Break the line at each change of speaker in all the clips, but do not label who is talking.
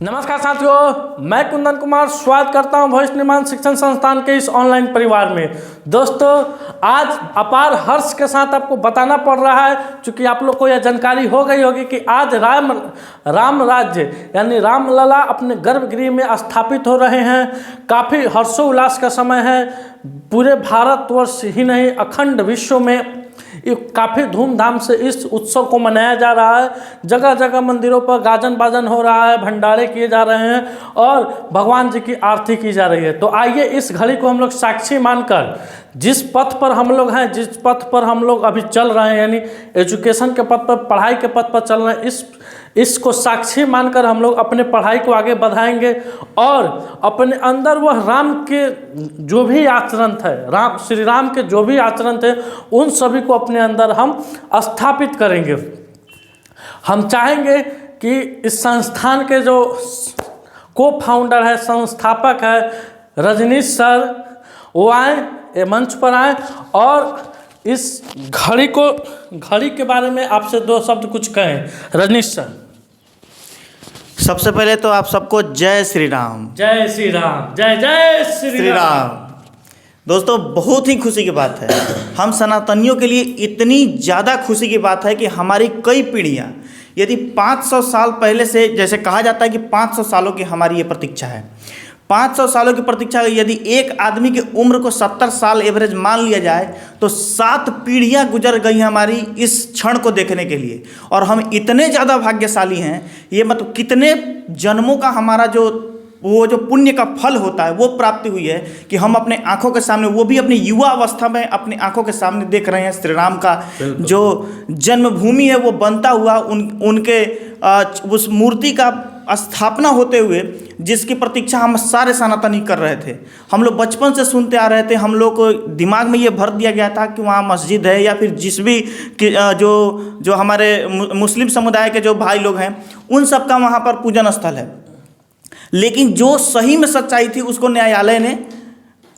नमस्कार साथियों, मैं कुंदन कुमार स्वागत करता हूं भविष्य निर्माण शिक्षण संस्थान के इस ऑनलाइन परिवार में। दोस्तों, आज अपार हर्ष के साथ आपको बताना पड़ रहा है, क्योंकि आप लोग को यह जानकारी हो गई होगी कि आज राम राज्य यानी रामलला अपने गर्भगृह में स्थापित हो रहे हैं। काफ़ी हर्षोल्लास का समय है। पूरे भारतवर्ष ही नहीं, अखंड विश्व में काफ़ी धूमधाम से इस उत्सव को मनाया जा रहा है। जगह जगह मंदिरों पर गाजन बाजन हो रहा है, भंडारे किए जा रहे हैं और भगवान जी की आरती की जा रही है। तो आइए इस घड़ी को हम लोग साक्षी मानकर, जिस पथ पर हम लोग हैं, जिस पथ पर हम लोग अभी चल रहे हैं, यानी एजुकेशन के पथ पर, पढ़ाई के पथ पर चल रहे हैं, इसको साक्षी मानकर हम लोग अपने पढ़ाई को आगे बढ़ाएंगे और अपने अंदर वह राम के जो भी आचरण थे, श्री राम के जो भी आचरण थे, उन सभी को अपने अंदर हम स्थापित करेंगे। हम चाहेंगे कि इस संस्थान के जो को फाउंडर है, संस्थापक है रजनीश सर, वो आए, मंच पर आए और इस घड़ी के बारे में आपसे दो शब्द कुछ कहें। रजनीश सर।
सबसे पहले तो आप सबको जय श्री राम।
जय श्री राम। जय जय श्री राम।
दोस्तों, बहुत ही खुशी की बात है। हम सनातनियों के लिए इतनी ज़्यादा खुशी की बात है कि हमारी कई पीढ़ियाँ, यदि 500 साल पहले से, जैसे कहा जाता है कि 500 सालों की हमारी ये प्रतीक्षा है, 500 सालों की प्रतीक्षा, यदि एक आदमी की उम्र को 70 साल एवरेज मान लिया जाए तो 7 पीढ़ियां गुजर गई हमारी इस क्षण को देखने के लिए। और हम इतने ज़्यादा भाग्यशाली हैं, ये मतलब कितने जन्मों का हमारा वो जो पुण्य का फल होता है वो प्राप्ति हुई है कि हम अपने आंखों के सामने, वो भी अपनी युवा अवस्था में अपनी आंखों के सामने देख रहे हैं श्री राम का जो जन्मभूमि है वो बनता हुआ, उनके उस मूर्ति का स्थापना होते हुए, जिसकी प्रतीक्षा हम सारे सनातनी कर रहे थे। हम लोग बचपन से सुनते आ रहे थे, हम लोग को दिमाग में ये भर दिया गया था कि वहाँ मस्जिद है या फिर जिस भी जो हमारे मुस्लिम समुदाय के जो भाई लोग हैं उन सब का वहाँ पर पूजन स्थल है। लेकिन जो सही में सच्चाई थी उसको न्यायालय ने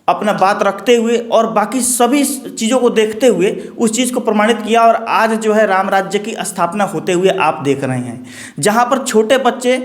अपना बात रखते हुए और बाकी सभी चीज़ों को देखते हुए उस चीज़ को प्रमाणित किया। और आज जो है राम राज्य की स्थापना होते हुए आप देख रहे हैं, जहाँ पर छोटे बच्चे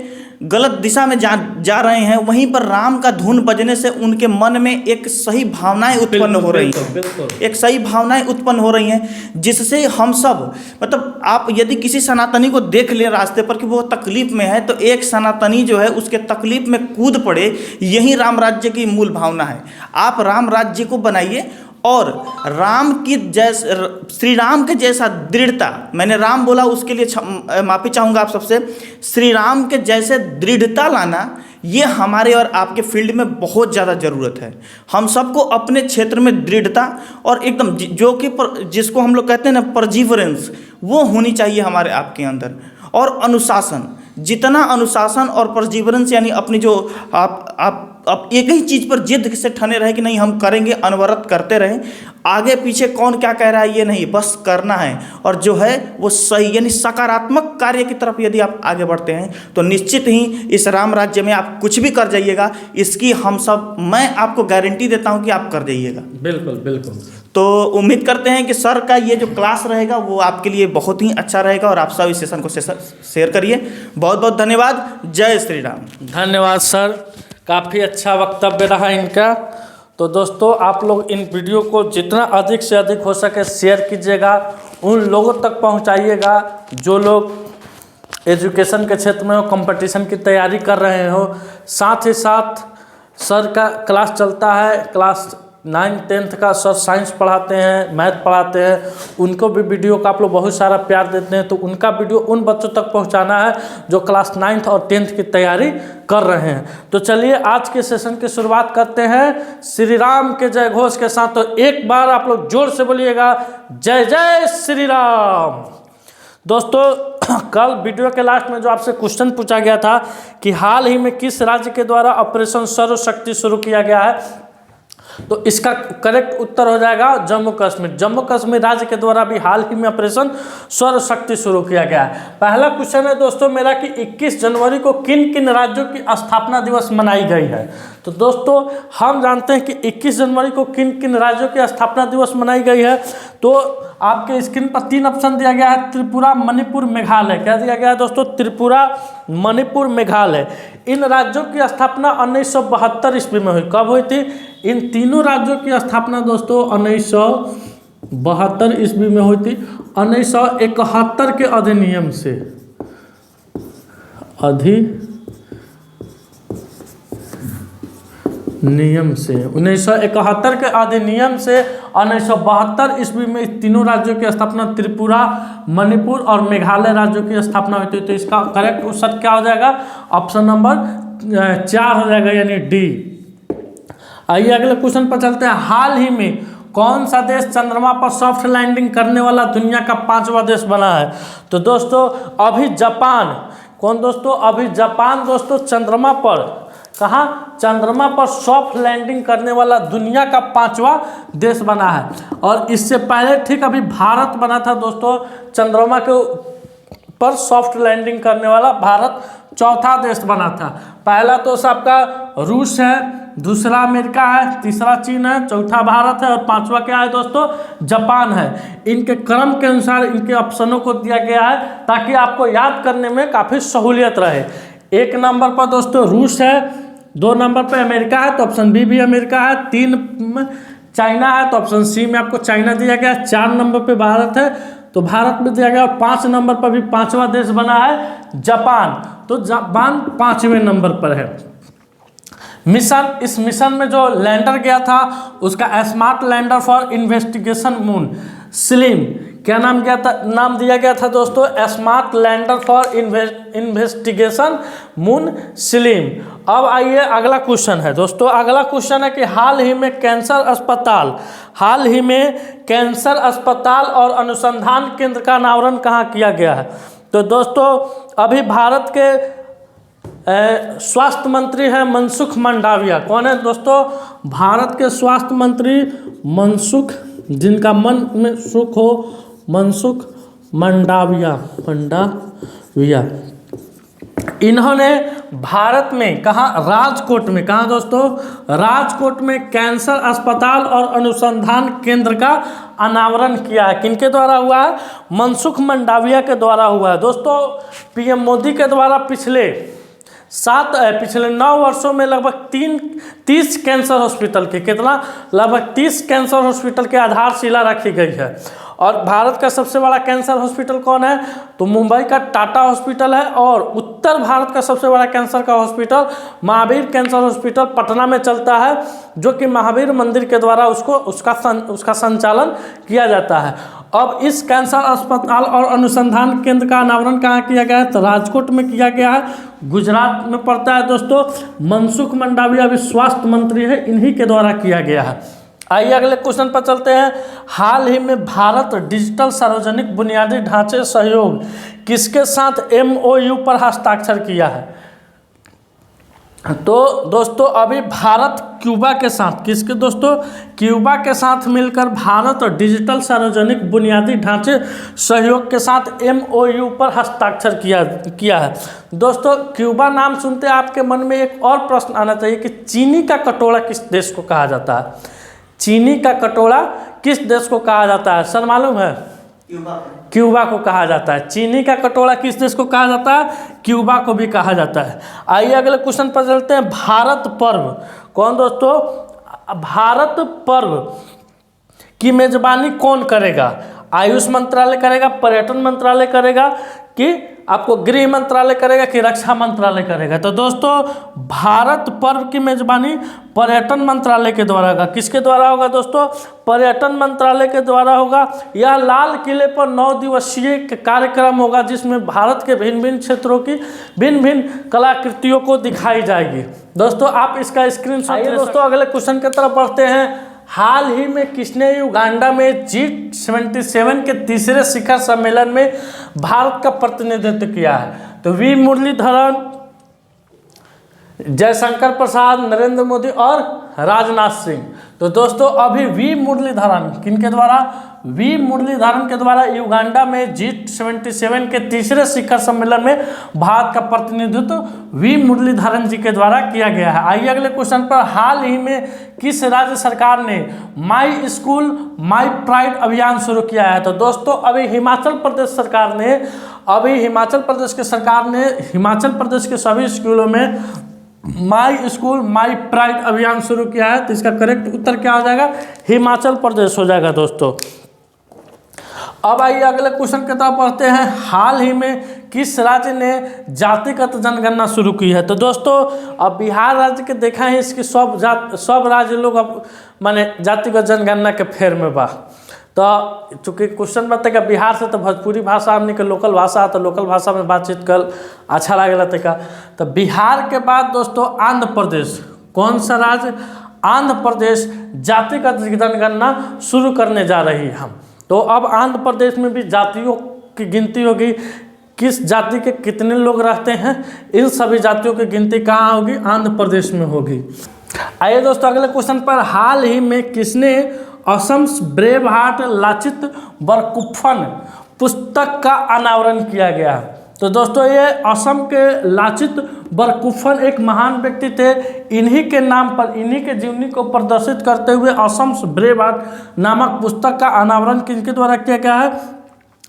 गलत दिशा में जा रहे हैं, वहीं पर राम का धुन बजने से उनके मन में एक सही भावनाएं उत्पन्न हो रही हैं, एक सही भावनाएं उत्पन्न हो रही हैं, जिससे हम सब, मतलब आप यदि किसी सनातनी को देख लें रास्ते पर कि वो तकलीफ में है, तो एक सनातनी जो है उसके तकलीफ में कूद पड़े, यही राम राज्य की मूल भावना है। आप राम राज्य को बनाइए और राम की जैसे, श्री राम के जैसा दृढ़ता, मैंने राम बोला उसके लिए माफ़ी चाहूँगा आप सबसे, श्री राम के जैसे दृढ़ता लाना, ये हमारे और आपके फील्ड में बहुत ज़्यादा ज़रूरत है। हम सबको अपने क्षेत्र में दृढ़ता और एकदम जो कि जिसको हम लोग कहते हैं ना परजीवरेंस, वो होनी चाहिए हमारे आपके अंदर। और अनुशासन, जितना अनुशासन और परजीवरेंस, यानी अपनी जो आप एक ही चीज़ पर जिद से ठने रहे कि नहीं हम करेंगे, अनवरत करते रहें, आगे पीछे कौन क्या कह रहा है ये नहीं, बस करना है। और जो है वो सही, यानी सकारात्मक कार्य की तरफ यदि आप आगे बढ़ते हैं तो निश्चित ही इस राम राज्य में आप कुछ भी कर जाइएगा, इसकी मैं आपको गारंटी देता हूं कि आप कर जाइएगा।
बिल्कुल बिल्कुल।
तो उम्मीद करते हैं कि सर का ये जो क्लास रहेगा वो आपके लिए बहुत ही अच्छा रहेगा और आप सब इस सेशन को शेयर करिए। बहुत बहुत धन्यवाद। जय श्री राम।
धन्यवाद सर, काफ़ी अच्छा वक्तव्य रहा इनका। तो दोस्तों, आप लोग इन वीडियो को जितना अधिक से अधिक हो सके शेयर कीजिएगा, उन लोगों तक पहुंचाइएगा जो लोग एजुकेशन के क्षेत्र में हो, कंपटीशन की तैयारी कर रहे हो। साथ ही साथ सर का क्लास चलता है, क्लास 9th 10th का सर साइंस पढ़ाते हैं, मैथ पढ़ाते हैं, उनको भी वीडियो का आप लोग बहुत सारा प्यार देते हैं। तो उनका वीडियो उन बच्चों तक पहुंचाना है जो क्लास 9th और 10th की तैयारी कर रहे हैं। तो चलिए आज के सेशन की शुरुआत करते हैं श्री राम के जय घोष के साथ। तो एक बार आप लोग जोर से बोलिएगा, जय जय श्री राम। दोस्तों, कल वीडियो के लास्ट में जो आपसे क्वेश्चन पूछा गया था कि हाल ही में किस राज्य के द्वारा ऑपरेशन सर्वशक्ति शुरू किया गया है, तो इसका करेक्ट उत्तर हो जाएगा जम्मू कश्मीर। जम्मू कश्मीर राज्य के द्वारा भी हाल ही में ऑपरेशन सौर शक्ति शुरू किया गया है। पहला क्वेश्चन है दोस्तों मेरा कि 21 जनवरी को किन किन राज्यों की स्थापना दिवस मनाई गई है। तो दोस्तों हम जानते हैं कि 21 जनवरी को किन किन राज्यों की स्थापना दिवस मनाई गई है। तो आपके स्क्रीन पर 3 ऑप्शन दिया गया है, त्रिपुरा, मणिपुर, मेघालय। क्या दिया गया है दोस्तों? त्रिपुरा, मणिपुर, मेघालय। इन राज्यों की स्थापना 1972 ईस्वी में हुई। कब हुई थी? इन तीनों राज्यों की स्थापना दोस्तों 1972 ईस्वी में हुई थी। 1971 के अधिनियम से 1971 के अधिनियम से 1972 ईस्वी में इस तीनों राज्यों की स्थापना त्रिपुरा, मणिपुर और मेघालय राज्यों की स्थापना हुई थी। तो इसका करेक्ट उत्तर क्या हो जाएगा? ऑप्शन नंबर 4 हो जाएगा, यानी डी। आइए अगले क्वेश्चन पर चलते हैं। हाल ही में कौन सा देश चंद्रमा पर सॉफ्ट लैंडिंग करने वाला दुनिया का 5वां देश बना है? तो दोस्तों अभी जापान, कौन दोस्तों? अभी जापान दोस्तों चंद्रमा पर, कहाँ? चंद्रमा पर सॉफ्ट लैंडिंग करने वाला दुनिया का 5वां देश बना है। और इससे पहले ठीक अभी भारत बना था दोस्तों चंद्रमा के पर सॉफ्ट लैंडिंग करने वाला। भारत चौथा देश बना था। पहला तो सबका रूस है, दूसरा अमेरिका है, तीसरा चीन है, चौथा भारत है और 5वां क्या है दोस्तों? जापान है। इनके क्रम के अनुसार इनके ऑप्शनों को दिया गया है ताकि आपको याद करने में काफ़ी सहूलियत रहे। 1 नंबर पर दोस्तों रूस है, 2 नंबर पर अमेरिका है तो ऑप्शन बी भी अमेरिका है, 3 चाइना है तो ऑप्शन सी में आपको चाइना दिया गया, 4 नंबर पर भारत है तो भारत में दिया गया और 5 नंबर पर भी 5वां देश बना है जापान। तो जापान 5वें नंबर पर है। मिशन, इस मिशन में जो लैंडर गया था उसका smart lander for investigation moon, slim. क्या नाम दिया गया था दोस्तों? Smart lander for investigation moon, slim. अब आइए अगला क्वेश्चन है दोस्तों। अगला क्वेश्चन है कि हाल ही में कैंसर अस्पताल और अनुसंधान केंद्र का अनावरण कहाँ किया गया है? तो दोस्तों अभी भारत के स्वास्थ्य मंत्री हैं मनसुख मंडाविया। कौन है दोस्तों? भारत के स्वास्थ्य मंत्री मनसुख, जिनका मन में सुख हो, मनसुख मंडाविया। इन्होंने भारत में कहाँ? राजकोट में। कहाँ दोस्तों? राजकोट में कैंसर अस्पताल और अनुसंधान केंद्र का अनावरण किया है। किनके द्वारा हुआ है? मनसुख मंडाविया के द्वारा हुआ है दोस्तों। पीएम मोदी के द्वारा पिछले 9 वर्षों में लगभग 30 कैंसर हॉस्पिटल के, कितना? लगभग 30 कैंसर हॉस्पिटल की आधारशिला रखी गई है। और भारत का सबसे बड़ा कैंसर हॉस्पिटल कौन है? तो मुंबई का टाटा हॉस्पिटल है। और उत्तर भारत का सबसे बड़ा कैंसर का hospital Mahavir cancer hospital Patna में चलता है, जो कि महावीर मंदिर के द्वारा उसका संचालन किया जाता है। अब इस कैंसर अस्पताल और अनुसंधान केंद्र का अनावरण कहाँ किया गया है? तो राजकोट में किया गया है, गुजरात में पड़ता है दोस्तों। मनसुख मंडाविया भी स्वास्थ्य मंत्री है, इन्हीं के द्वारा किया गया है। आइए अगले क्वेश्चन पर चलते हैं। हाल ही में भारत डिजिटल सार्वजनिक बुनियादी ढांचे सहयोग किसके साथ MOU पर हस्ताक्षर किया है? तो दोस्तों अभी भारत क्यूबा के साथ, किसके दोस्तों? क्यूबा के साथ मिलकर भारत डिजिटल सार्वजनिक बुनियादी ढांचे सहयोग के साथ MOU पर हस्ताक्षर किया है। दोस्तों क्यूबा नाम सुनते आपके मन में एक और प्रश्न आना चाहिए कि चीनी का कटोरा किस देश को कहा जाता है? चीनी का कटोरा किस देश को कहा जाता है? सर मालूम है? क्यूबा को कहा जाता है। चीनी का कटोरा किस देश को कहा जाता है? क्यूबा को भी कहा जाता है। आइए अगले क्वेश्चन पर चलते हैं। भारत पर्व, कौन दोस्तों? भारत पर्व की मेजबानी कौन करेगा? आयुष मंत्रालय करेगा, पर्यटन मंत्रालय करेगा कि आपको गृह मंत्रालय करेगा कि रक्षा मंत्रालय करेगा? तो दोस्तों भारत पर्व की मेजबानी पर्यटन मंत्रालय के द्वारा होगा। किसके द्वारा होगा दोस्तों? पर्यटन मंत्रालय के द्वारा होगा। यह लाल किले पर 9 दिवसीय कार्यक्रम होगा जिसमें भारत के भिन्न भिन्न क्षेत्रों की भिन्न भिन्न कलाकृतियों को दिखाई जाएगी। दोस्तों आप इसका स्क्रीनशॉट ले सकते हैं। दोस्तों अगले क्वेश्चन की तरफ बढ़ते हैं। हाल ही में किसने युगांडा में G77 के तीसरे शिखर सम्मेलन में भारत का प्रतिनिधित्व किया है? तो वी मुरलीधरन, जयशंकर प्रसाद, नरेंद्र मोदी और राजनाथ सिंह। तो दोस्तों अभी वी मुरलीधरन किनके द्वारा, वी मुरलीधरन के द्वारा युगांडा में G77 के तीसरे शिखर सम्मेलन में भारत का प्रतिनिधित्व वी मुरलीधरन जी के द्वारा किया गया है। आइए अगले क्वेश्चन पर, हाल ही में किस राज्य सरकार ने माई स्कूल माई प्राइड अभियान शुरू किया है। तो दोस्तों अभी हिमाचल प्रदेश के सभी स्कूलों में माई स्कूल माई प्राइड अभियान शुरू किया है। तो इसका करेक्ट उत्तर क्या हो जाएगा, हिमाचल प्रदेश हो जाएगा दोस्तों। अब आइए अगले क्वेश्चन की तरफ बढ़ते हैं, हाल ही में किस राज्य ने जातिगत जनगणना शुरू की है। तो दोस्तों अब बिहार राज्य के देखा है, इसकी सब राज्य लोग अब माने जातिगत जनगणना के फेर में बा। तो चूँकि क्वेश्चन बताएगा बिहार से, तो भोजपुरी भाषा हमने के लोकल भाषा, तो लोकल भाषा में बातचीत कर अच्छा लागेला तरीका। तो बिहार के बाद दोस्तों आंध्र प्रदेश, कौन सा राज्य, आंध्र प्रदेश जातिगत जनगणना शुरू करने जा रही है हम। तो अब आंध्र प्रदेश में भी जातियों की गिनती होगी, किस जाति के कितने लोग रहते हैं, इन सभी जातियों की गिनती कहाँ होगी, आंध्र प्रदेश में होगी। आइए दोस्तों अगले क्वेश्चन पर, हाल ही में किसने असम्स ब्रेव हार्ट लाचित बरकुफन पुस्तक का अनावरण किया गया है। तो दोस्तों ये असम के लाचित बरकुफन एक महान व्यक्ति थे, इन्हीं के नाम पर, इन्हीं के जीवनी को प्रदर्शित करते हुए असम्स ब्रेव हार्ट नामक पुस्तक का अनावरण किनके द्वारा किया गया है,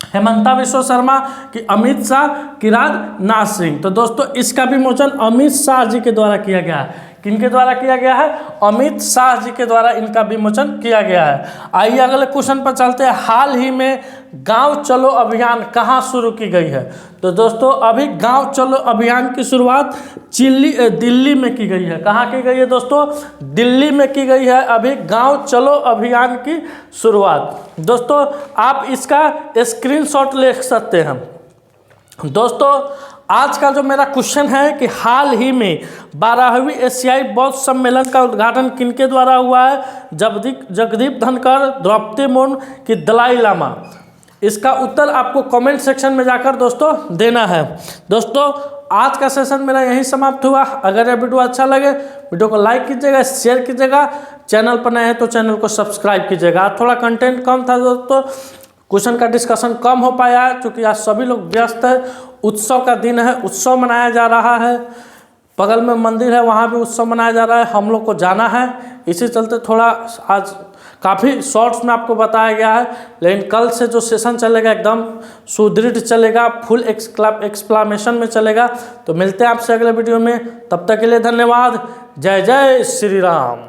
हेमंता विश्व शर्मा की अमित शाह की राजनाथ सिंह। तो दोस्तों इसका विमोचन अमित शाह जी के द्वारा किया गया है। किनके द्वारा किया गया है, अमित शाह जी के द्वारा इनका विमोचन किया गया है। आइए अगले क्वेश्चन पर चलते हैं, हाल ही में गांव चलो अभियान कहाँ शुरू की गई है। तो दोस्तों अभी गांव चलो अभियान की शुरुआत दिल्ली में की गई है। कहाँ की गई है दोस्तों, दिल्ली में की गई है अभी गांव चलो अभियान की शुरुआत। दोस्तों आप इसका स्क्रीनशॉट ले सकते हैं। दोस्तों आज का जो मेरा क्वेश्चन है कि हाल ही में 12वीं एशियाई बौद्ध सम्मेलन का उद्घाटन किनके द्वारा हुआ है, जगदीप धनखड़, द्रौपदी मुर्मू कि दलाई लामा। इसका उत्तर आपको कमेंट सेक्शन में जाकर दोस्तों देना है। दोस्तों आज का सेशन मेरा यहीं समाप्त हुआ। अगर यह वीडियो अच्छा लगे वीडियो को लाइक कीजिएगा, शेयर कीजिएगा, चैनल पर नए हैं तो चैनल को सब्सक्राइब कीजिएगा। थोड़ा कंटेंट कम था दोस्तों, क्वेश्चन का डिस्कशन कम हो पाया है क्योंकि आज सभी लोग व्यस्त हैं। उत्सव का दिन है, उत्सव मनाया जा रहा है, बगल में मंदिर है वहाँ भी उत्सव मनाया जा रहा है, हम लोग को जाना है, इसी चलते थोड़ा आज काफ़ी शॉर्ट्स में आपको बताया गया है। लेकिन कल से जो सेशन चलेगा एकदम सुदृढ़ चलेगा, फुल एक्सप्लेनेशन में चलेगा। तो मिलते हैं आपसे अगले वीडियो में, तब तक के लिए धन्यवाद। जय जय श्री राम।